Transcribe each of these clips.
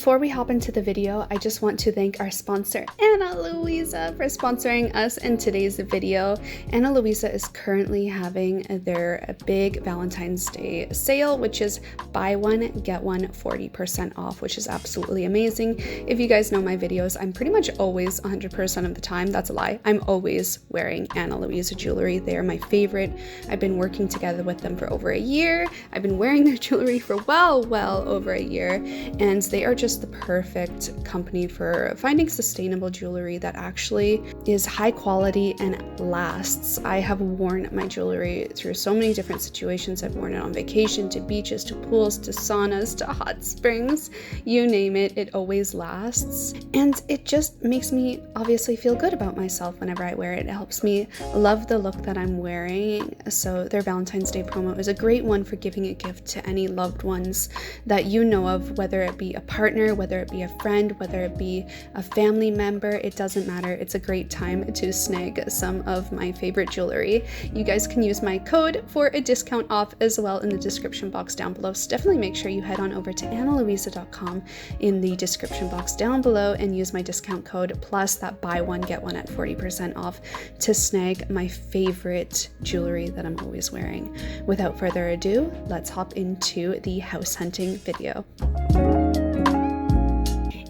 Before we hop into the video, I just want to thank our sponsor, analuisa, for sponsoring us in today's video. Analuisa is currently having their big Valentine's Day sale, which is buy one, get one 40% off, which is absolutely amazing. If you guys know my videos, I'm pretty much always 100% of the time, that's a lie, I'm always wearing analuisa jewelry. They are my favorite. I've been working together with them for over a year. I've been wearing their jewelry for well over a year, and they are just the perfect company for finding sustainable jewelry that actually is high quality and lasts. I have worn my jewelry through so many different situations. I've worn it on vacation, to beaches, to pools, to saunas, to hot springs, you name it, it always lasts. And it just makes me obviously feel good about myself whenever I wear it. It helps me love the look that I'm wearing. So their Valentine's Day promo is a great one for giving a gift to any loved ones that you know of, whether it be a partner, whether it be a friend, whether it be a family member, it doesn't matter. It's a great time to snag some of my favorite jewelry. You guys can use my code for a discount off as well in the description box down below. So definitely make sure you head on over to analuisa.com in the description box down below and use my discount code plus that buy one get one at 40% off to snag my favorite jewelry that I'm always wearing. Without further ado, let's hop into the house hunting video.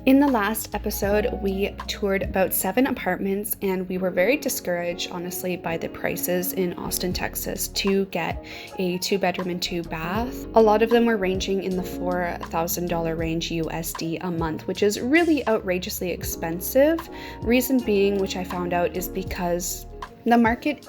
In the last episode, we toured about 7 apartments and we were very discouraged, honestly, by the prices in Austin, Texas to get a 2-bedroom and 2-bath. A lot of them were ranging in the $4,000 range USD a month, which is really outrageously expensive. Reason being, which I found out, is because the market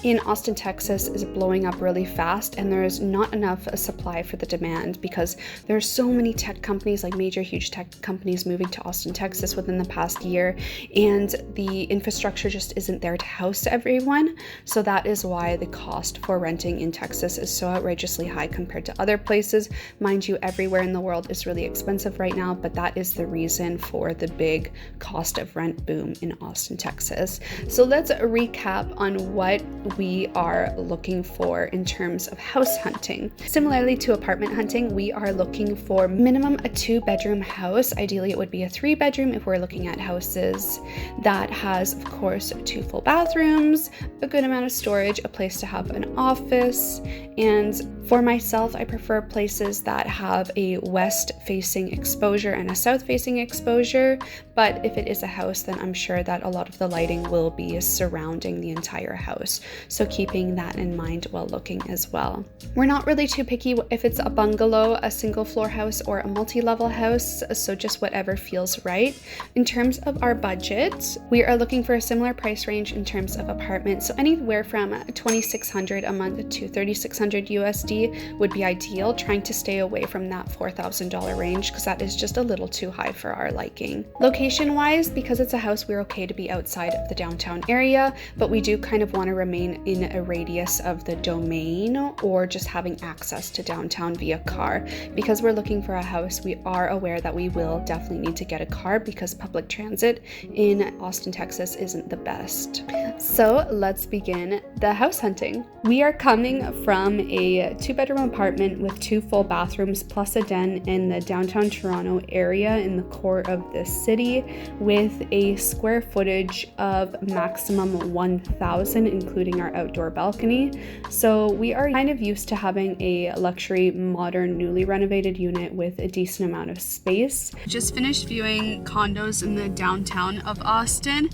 in Austin, Texas is blowing up really fast and there is not enough supply for the demand because there are so many tech companies, like major huge tech companies, moving to Austin, Texas within the past year, and the infrastructure just isn't there to house everyone. So that is why the cost for renting in Texas is so outrageously high compared to other places. Mind you, everywhere in the world is really expensive right now, but that is the reason for the big cost of rent boom in Austin, Texas. So let's recap on what we are looking for in terms of house hunting. Similarly to apartment hunting, we are looking for minimum a 2-bedroom house. Ideally, it would be a 3-bedroom if we're looking at houses that has, of course, 2 full bathrooms, a good amount of storage, a place to have an office. And for myself, I prefer places that have a west-facing exposure and a south-facing exposure. But if it is a house, then I'm sure that a lot of the lighting will be surrounding the entire house. So keeping that in mind while looking as well. We're not really too picky if it's a bungalow, a single floor house, or a multi-level house, so just whatever feels right. In terms of our budget, we are looking for a similar price range in terms of apartments. So anywhere from $2,600 a month to $3,600 USD would be ideal, trying to stay away from that $4,000 range because that is just a little too high for our liking. Location-wise, because it's a house, we're okay to be outside of the downtown area, but we do kind of want to remain in a radius of the domain or just having access to downtown via car. Because we're looking for a house, we are aware that we will definitely need to get a car because public transit in Austin, Texas isn't the best. So let's begin the house hunting. We are coming from a 2-bedroom apartment with 2 full bathrooms plus a den in the downtown Toronto area in the core of the city with a square footage of maximum 1,000, including our outdoor balcony. So we are kind of used to having a luxury, modern, newly renovated unit with a decent amount of space. Just finished viewing condos in the downtown of Austin.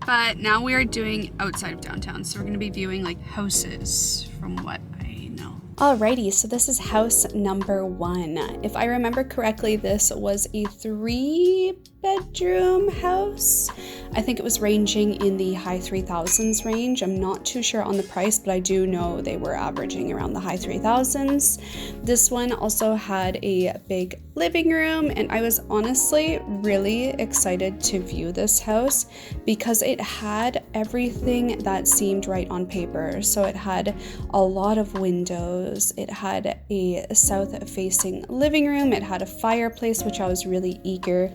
But now we are doing outside of downtown, so we're going to be viewing like houses from what I know. Alrighty, so this is house number 1. If I remember correctly, this was a 3-bedroom house. I think it was ranging in the high 3,000s range. I'm not too sure on the price, but I do know they were averaging around the high 3,000s. This one also had a big living room, and I was honestly really excited to view this house because it had everything that seemed right on paper. So it had a lot of windows, it had a south-facing living room, it had a fireplace, which I was really eager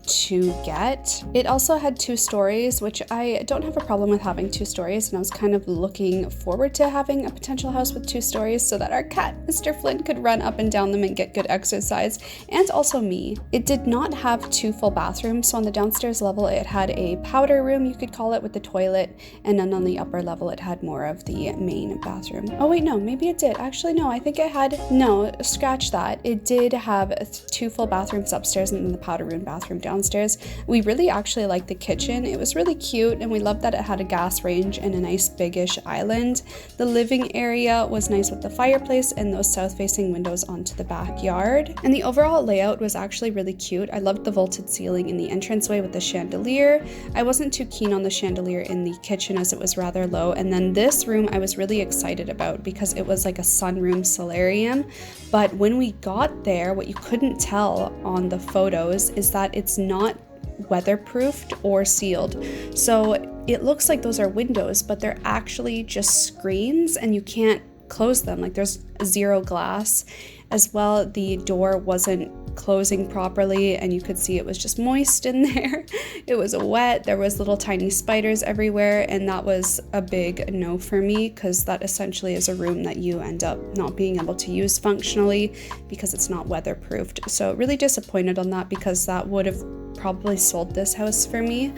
to get. It also had 2 stories, which I don't have a problem with having 2 stories, and I was kind of looking forward to having a potential house with 2 stories so that our cat, Mr. Flynn, could run up and down them and get good exercise, and also me. It did not have 2 full bathrooms, so on the downstairs level it had a powder room, you could call it, with the toilet, and then on the upper level it had more of the main bathroom. Oh wait, no, maybe it did. Actually, no, I think it had, no, scratch that. It did have 2 full bathrooms upstairs and then the powder room bathroom downstairs. We really actually liked the kitchen. It was really cute, and we loved that it had a gas range and a nice biggish island. The living area was nice with the fireplace and those south-facing windows onto the backyard. And the overall layout was actually really cute. I loved the vaulted ceiling in the entranceway with the chandelier. I wasn't too keen on the chandelier in the kitchen as it was rather low. And then this room I was really excited about because it was like a sunroom solarium. But when we got there, what you couldn't tell on the photos is that it's not weatherproofed or sealed. So it looks like those are windows, but they're actually just screens and you can't close them. Like there's 0 glass. As well, the door wasn't closing properly and you could see it was just moist in there. It was wet, there was little tiny spiders everywhere, and that was a big no for me because that essentially is a room that you end up not being able to use functionally because it's not weatherproofed. So really disappointed on that because that would have probably sold this house for me.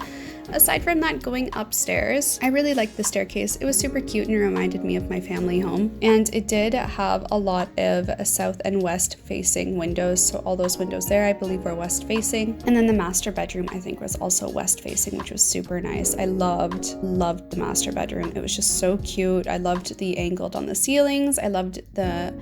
Aside from that, going upstairs, I really liked the staircase. It was super cute and reminded me of my family home. And it did have a lot of south and west facing windows. So all those windows there, I believe, were west facing. And then the master bedroom, I think, was also west facing, which was super nice. I loved the master bedroom. It was just so cute. I loved the angled on the ceilings. I loved the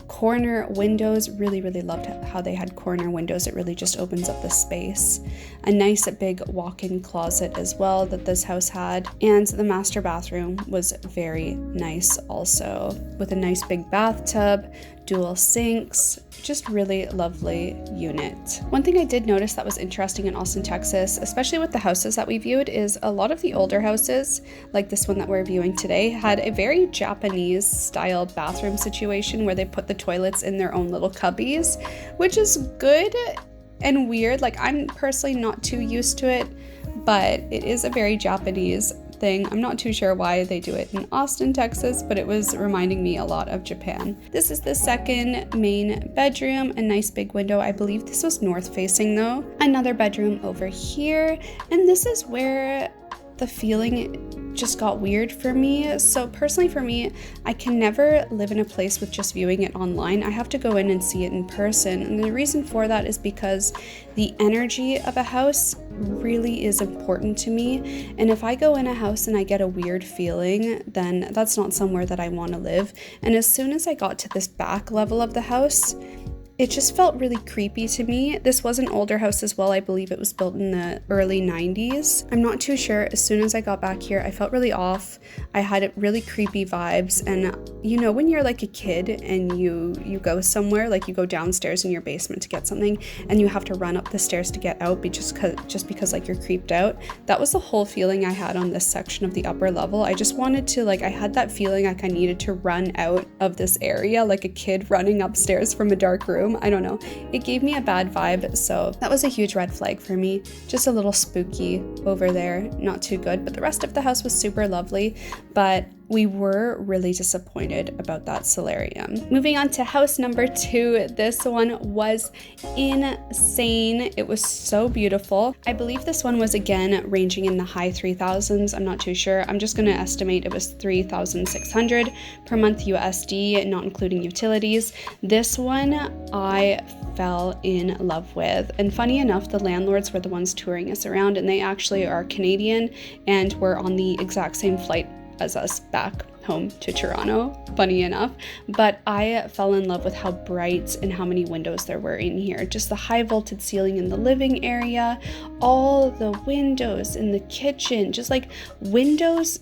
corner windows. Really loved how they had corner windows. It really just opens up the space. A nice big walk-in closet as well that this house had, and the master bathroom was very nice also, with a nice big bathtub, dual sinks, just really lovely unit. One thing I did notice that was interesting in Austin, Texas, especially with the houses that we viewed, is a lot of the older houses, like this one that we're viewing today, had a very Japanese style bathroom situation where they put the toilets in their own little cubbies, which is good and weird. Like, I'm personally not too used to it, but it is a very Japanese thing. I'm not too sure why they do it in Austin, Texas, but it was reminding me a lot of Japan. This is the second main bedroom, a nice big window. I believe this was north facing though. Another bedroom over here, and this is where the feeling just got weird for me. So personally for me, I can never live in a place with just viewing it online. I have to go in and see it in person. And the reason for that is because the energy of a house really is important to me. And if I go in a house and I get a weird feeling, then that's not somewhere that I want to live. And as soon as I got to this back level of the house, it just felt really creepy to me. This was an older house as well. I believe it was built in the early 90s. I'm not too sure. As soon as I got back here, I felt really off. I had really creepy vibes. And you know, when you're like a kid and you go somewhere, like you go downstairs in your basement to get something and you have to run up the stairs to get out just because like you're creeped out. That was the whole feeling I had on this section of the upper level. I just wanted to, like, I had that feeling like I needed to run out of this area like a kid running upstairs from a dark room. I don't know. It gave me a bad vibe, so that was a huge red flag for me. Just a little spooky over there, not too good, but the rest of the house was super lovely, but we were really disappointed about that solarium. Moving on to house number 2. This one was insane. It was so beautiful. I believe this one was again ranging in the high 3,000s. I'm not too sure. I'm just going to estimate it was 3,600 per month USD, not including utilities. This one I fell in love with. And funny enough, the landlords were the ones touring us around, and they actually are Canadian and were on the exact same flight as us back home to Toronto, funny enough. But I fell in love with how bright and how many windows there were in here. Just the high vaulted ceiling in the living area, all the windows in the kitchen, just like windows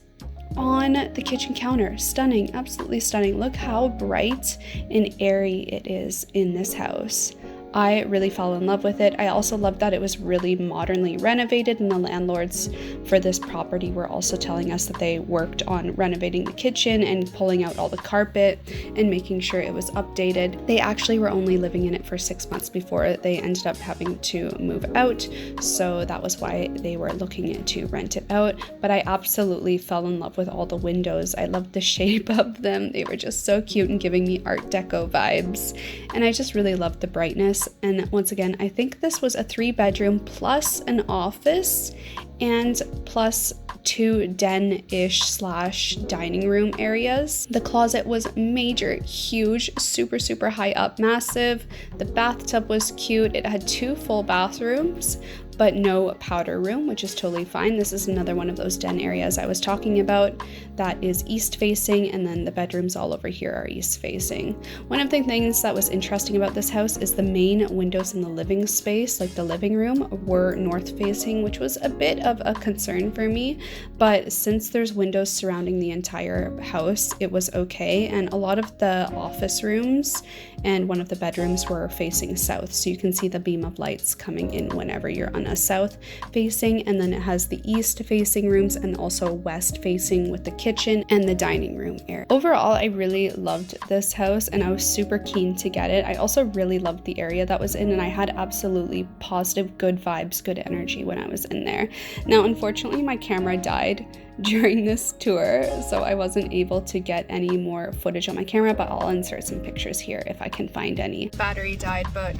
on the kitchen counter. Stunning, absolutely stunning. Look how bright and airy it is in this house. I really fell in love with it. I also loved that it was really modernly renovated, and the landlords for this property were also telling us that they worked on renovating the kitchen and pulling out all the carpet and making sure it was updated. They actually were only living in it for 6 months before they ended up having to move out, so that was why they were looking to rent it out. But I absolutely fell in love with all the windows. I loved the shape of them. They were just so cute and giving me Art Deco vibes, and I just really loved the brightness. And once again, I think this was a 3-bedroom plus an office and plus 2 den-ish / dining room areas. The closet was major, huge, super high up, massive. The bathtub was cute. It had 2 full bathrooms, but no powder room, which is totally fine. This is another one of those den areas I was talking about that is east facing, and then the bedrooms all over here are east facing. One of the things that was interesting about this house is the main windows in the living space, like the living room, were north facing, which was a bit of a concern for me, but since there's windows surrounding the entire house, it was okay. And a lot of the office rooms and one of the bedrooms were facing south, so you can see the beam of lights coming in whenever you're on a south facing. And then it has the east facing rooms and also west facing with the kitchen and the dining room area. Overall, I really loved this house and I was super keen to get it. I also really loved the area that was in, and I had absolutely positive good vibes, good energy when I was in there. Now, unfortunately, my camera died during this tour, so I wasn't able to get any more footage on my camera, but I'll insert some pictures here if I can find any. Battery died, but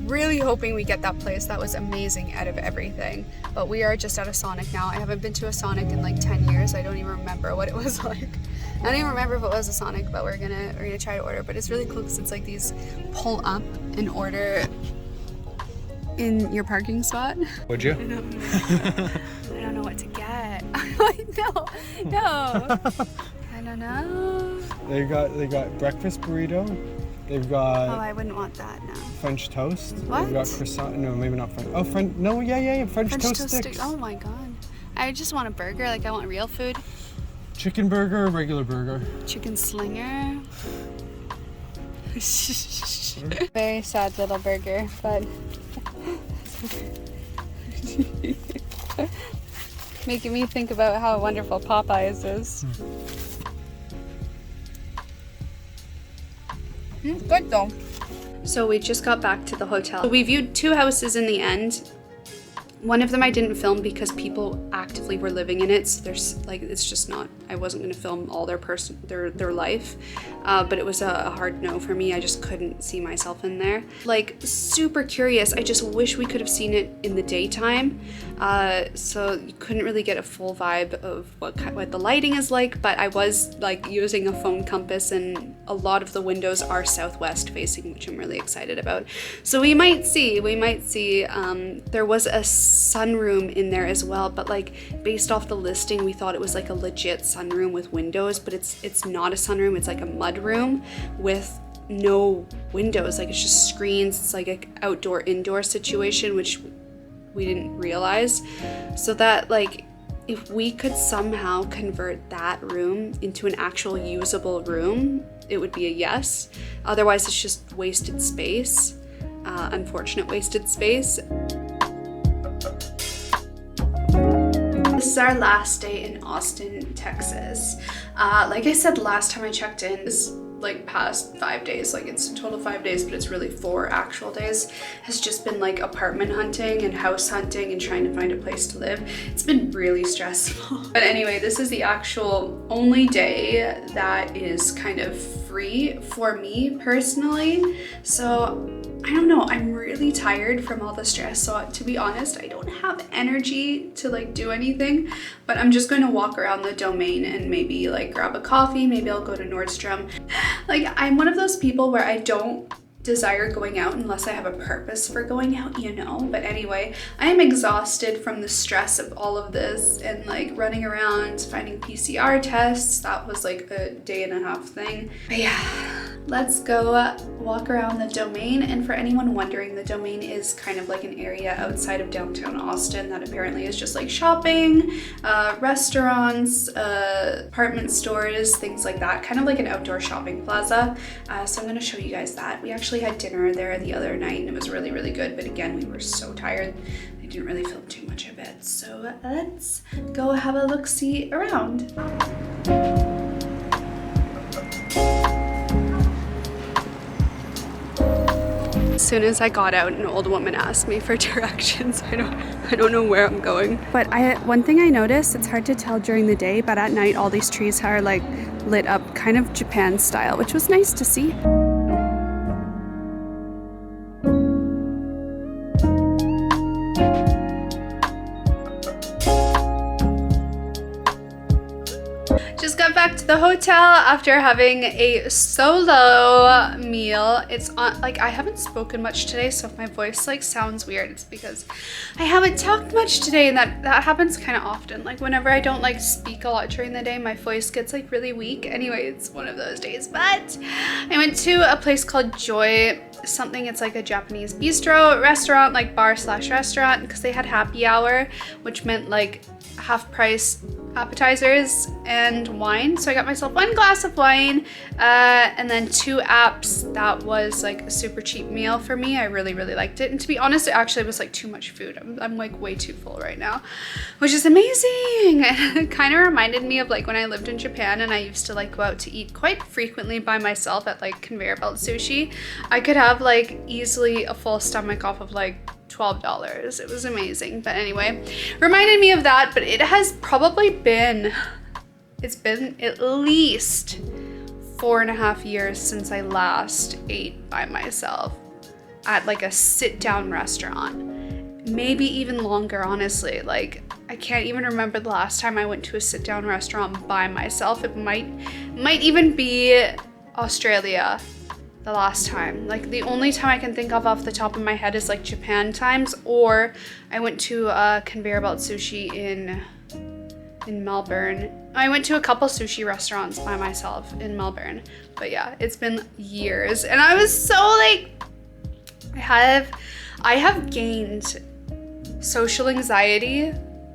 really hoping we get that place. That was amazing out of everything. But we are just at a Sonic now. I haven't been to a Sonic in like 10 years. I don't even remember what it was like. I don't even remember if it was a Sonic, but we're gonna try to order. But it's really cool because it's like these pull up and order in your parking spot. Would you? I don't know what to get. No. I don't know. They got breakfast burrito. They've got. Oh, I wouldn't want that. No. French toast. What? They've got croissant. No, maybe not French. Oh, French. No, yeah. French toast sticks. Oh my god. I just want a burger. Like I want real food. Chicken burger or regular burger? Chicken slinger. Very sad little burger, but making me think about how wonderful Popeyes is. Good though. So we just got back to the hotel. We viewed 2 houses in the end. One of them I didn't film because people actively were living in it, so there's like, it's just not, I wasn't going to film all their life, but it was a hard no for me. I just couldn't see myself in there. Like, super curious. I just wish we could have seen it in the daytime, so you couldn't really get a full vibe of what the lighting is like, but I was like using a phone compass, and a lot of the windows are southwest facing, which I'm really excited about. So we might see, there was a sunroom in there as well, but like based off the listing we thought it was like a legit sunroom with windows, but it's not a sunroom. It's like a mud room with no windows. Like it's just screens. It's like an outdoor indoor situation, which we didn't realize. So that, like, if we could somehow convert that room into an actual usable room, it would be a yes. Otherwise it's just wasted space, unfortunate wasted space. This is our last day in Austin, Texas. Like I said last time I checked in, this like past 5 days, like it's a total 5 days, but it's really 4 actual days, has just been like apartment hunting and house hunting and trying to find a place to live. It's been really stressful. But anyway, this is the actual only day that is kind of free for me personally. So I don't know, I'm really tired from all the stress. So to be honest, I don't have energy to like do anything, but I'm just going to walk around the domain and maybe like grab a coffee. Maybe I'll go to Nordstrom. Like, I'm one of those people where I don't desire going out unless I have a purpose for going out, you know. But anyway, I am exhausted from the stress of all of this and like running around finding PCR tests. That was like a 1.5 day thing. But yeah, let's go walk around the Domain. And for anyone wondering, the Domain is kind of like an area outside of downtown Austin that apparently is just like shopping, restaurants, apartment stores, things like that, kind of like an outdoor shopping plaza. So I'm gonna show you guys that. We actually had dinner there the other night and it was really, really good, but again, we were so tired. I didn't really film too much of it. So let's go have a look-see around. As soon as I got out, an old woman asked me for directions. I don't know where I'm going. But one thing I noticed, it's hard to tell during the day, but at night all these trees are like lit up kind of Japan style, which was nice to see. Just got back to the hotel after having a solo meal. It's on, like, I haven't spoken much today, so if my voice like sounds weird, it's because I haven't talked much today, and that happens kind of often. Like whenever I don't like speak a lot during the day, my voice gets like really weak. Anyway, it's one of those days. But I went to a place called Joy something. It's like a Japanese bistro restaurant, like bar slash restaurant, because they had happy hour, which meant like half price appetizers and wine. So I got myself 1 glass of wine and then 2 apps. That was like a super cheap meal for me. I really, really liked it. And to be honest, it actually was like too much food. I'm like way too full right now, which is amazing. It kind of reminded me of like when I lived in Japan and I used to like go out to eat quite frequently by myself at like conveyor belt sushi. I could have like easily a full stomach off of like $12. It was amazing. But anyway, reminded me of that. But it has probably been, it's been at least 4.5 years since I last ate by myself at like a sit-down restaurant. Maybe even longer, honestly. Like I can't even remember the last time I went to a sit-down restaurant by myself. It might even be Australia. The last time. Like the only time I can think of off the top of my head is like Japan times, or I went to a conveyor belt sushi in Melbourne. I went to a couple sushi restaurants by myself in Melbourne, but yeah, it's been years. And I was so like, I have gained social anxiety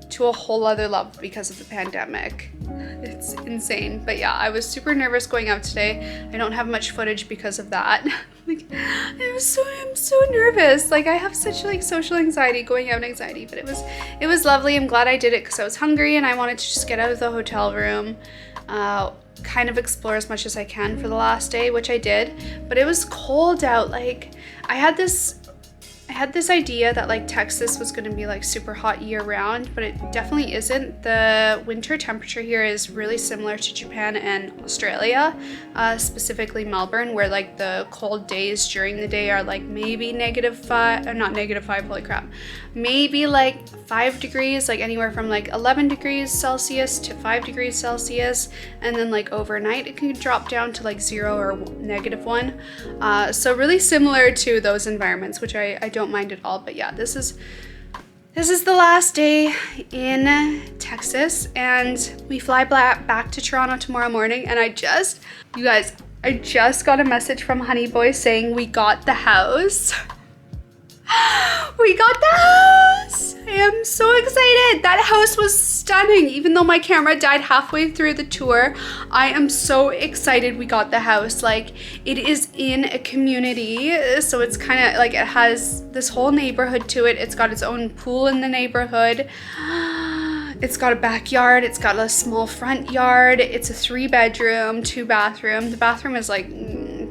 to a whole other level because of the pandemic. It's insane. But yeah, I was super nervous going out today. I don't have much footage because of that. Like I'm so nervous. Like I have such like social anxiety, going out anxiety, but it was lovely. I'm glad I did it because I was hungry and I wanted to just get out of the hotel room, kind of explore as much as I can for the last day, which I did. But it was cold out. Like I had this idea that like Texas was going to be like super hot year round, but it definitely isn't. The winter temperature here is really similar to Japan and Australia, specifically Melbourne, where like the cold days during the day are like maybe -5, or not -5, holy crap, maybe like 5 degrees, like anywhere from like 11 degrees Celsius to 5 degrees Celsius, and then like overnight it can drop down to like 0 or -1. So really similar to those environments, which I don't mind at all. But yeah, this is the last day in Texas and we fly back to Toronto tomorrow morning. And you guys, I just got a message from HoneyBii saying we got the house. We got the house! I am so excited. That house was stunning. Even though my camera died halfway through the tour, I am so excited we got the house. Like it is in a community, so it's kind of like it has this whole neighborhood to it. It's got its own pool in the neighborhood. It's got a backyard. It's got a small front yard. It's a 3-bedroom, 2-bathroom. The bathroom is like,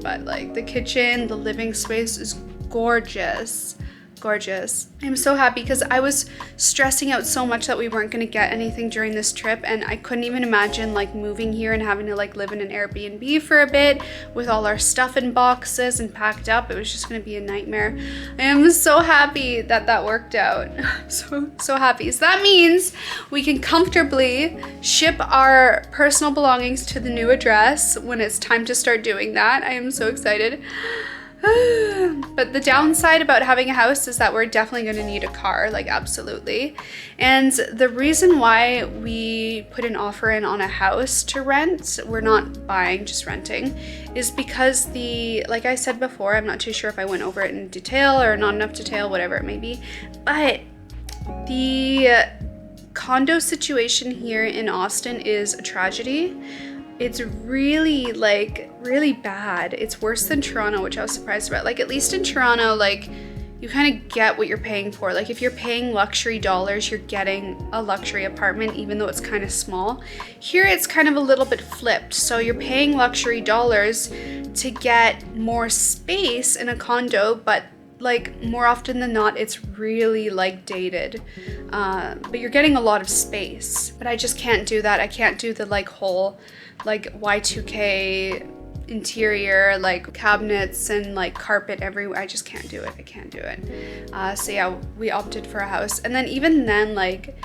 but like the kitchen, the living space is gorgeous. Gorgeous. I'm so happy because I was stressing out so much that we weren't going to get anything during this trip, and I couldn't even imagine like moving here and having to like live in an Airbnb for a bit with all our stuff in boxes and packed up. It was just going to be a nightmare. I am so happy that that worked out. So happy. So that means we can comfortably ship our personal belongings to the new address when it's time to start doing that. I am so excited. But the downside about having a house is that we're definitely going to need a car, like absolutely. And the reason why we we put an offer in on a house to rent, we're not buying, just renting, is because like I said before, I'm not too sure if I went over it in detail or not enough detail, whatever it may be, but the condo situation here in Austin is a tragedy. It's really really bad. It's worse than Toronto, which I was surprised about. Like, at least in Toronto, like, you kind of get what you're paying for. Like, if you're paying luxury dollars, you're getting a luxury apartment, even though it's kind of small. Here, it's kind of a little bit flipped. So you're paying luxury dollars to get more space in a condo, but like, more often than not, it's really like dated. But you're getting a lot of space. But I just can't do that. I can't do the like whole like Y2K interior, like cabinets and like carpet everywhere. I just can't do it. I can't do it. So yeah, we opted for a house. And then even then, like,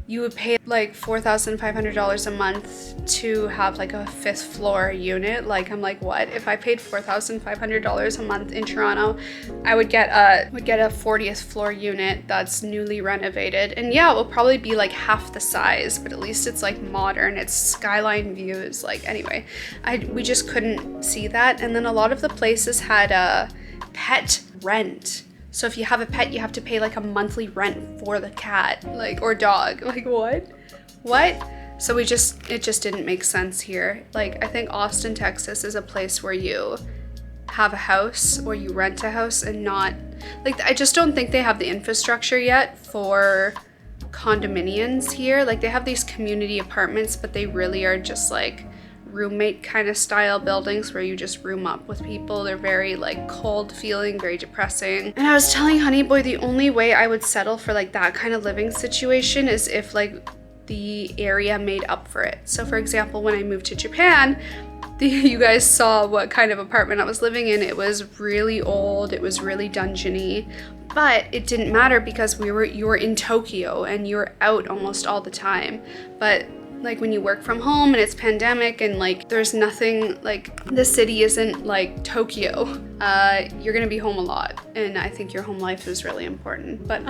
you would pay like $4,500 a month to have like a 5th floor unit. Like, I'm like, what? If I paid $4,500 a month in Toronto, I would get a 40th floor unit that's newly renovated. And yeah, it will probably be like half the size, but at least it's like modern. It's skyline views. Like, anyway, we just couldn't see that. And then a lot of the places had a pet rent. So if you have a pet, you have to pay like a monthly rent for the cat, like, or dog. Like, what? So it just didn't make sense here. Like, I think Austin, Texas is a place where you have a house or you rent a house, and not, like, I just don't think they have the infrastructure yet for condominiums here. Like, they have these community apartments, but they really are just like roommate kind of style buildings where you just room up with people. They're very like cold feeling, very depressing. And I was telling HoneyBii, the only way I would settle for like that kind of living situation is if like the area made up for it. So for example, when I moved to Japan, you guys saw what kind of apartment I was living in. It was really old, it was really dungeony, but it didn't matter because you were in Tokyo and you're out almost all the time. But like, when you work from home and it's pandemic and like there's nothing, like the city isn't like Tokyo, you're gonna be home a lot, and I think your home life is really important. But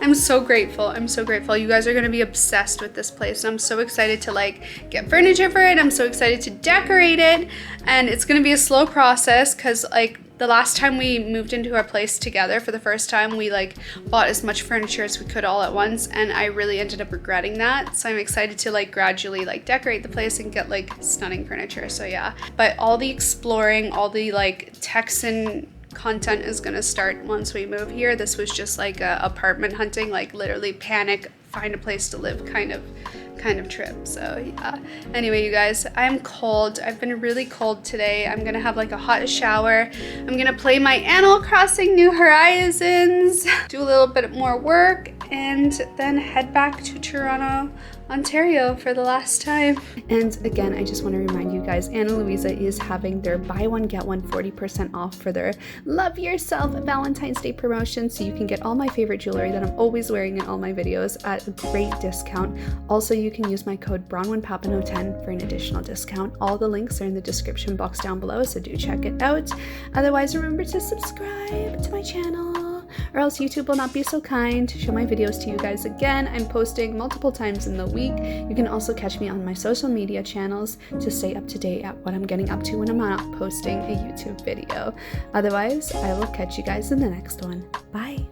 I'm so grateful. I'm so grateful. You guys are gonna be obsessed with this place. I'm so excited to like get furniture for it. I'm so excited to decorate it, and it's gonna be a slow process because like the last time we moved into our place together for the first time, we like bought as much furniture as we could all at once, and I really ended up regretting that. So I'm excited to like gradually like decorate the place and get like stunning furniture. So yeah, but all the exploring, all the like Texan content is gonna start once we move here. This was just like a apartment hunting, like literally panic, find a place to live kind of trip. So yeah, anyway, you guys, I'm cold. I've been really cold today. I'm gonna have like a hot shower. I'm gonna play my Animal Crossing New Horizons, do a little bit more work, and then head back to Toronto, Ontario for the last time. And again, I just want to remind you guys, Analuisa is having their buy one get one 40% off for their Love Yourself Valentine's Day promotion, so you can get all my favorite jewelry that I'm always wearing in all my videos at a great discount. Also, you can use my code Bronwyn Papineau 10 for an additional discount. All the links are in the description box down below, so do check it out. Otherwise, remember to subscribe to my channel, or else YouTube will not be so kind to show my videos to you guys again. I'm posting multiple times in the week. You can also catch me on my social media channels to stay up to date at what I'm getting up to when I'm not posting a YouTube video. Otherwise, I will catch you guys in the next one. Bye!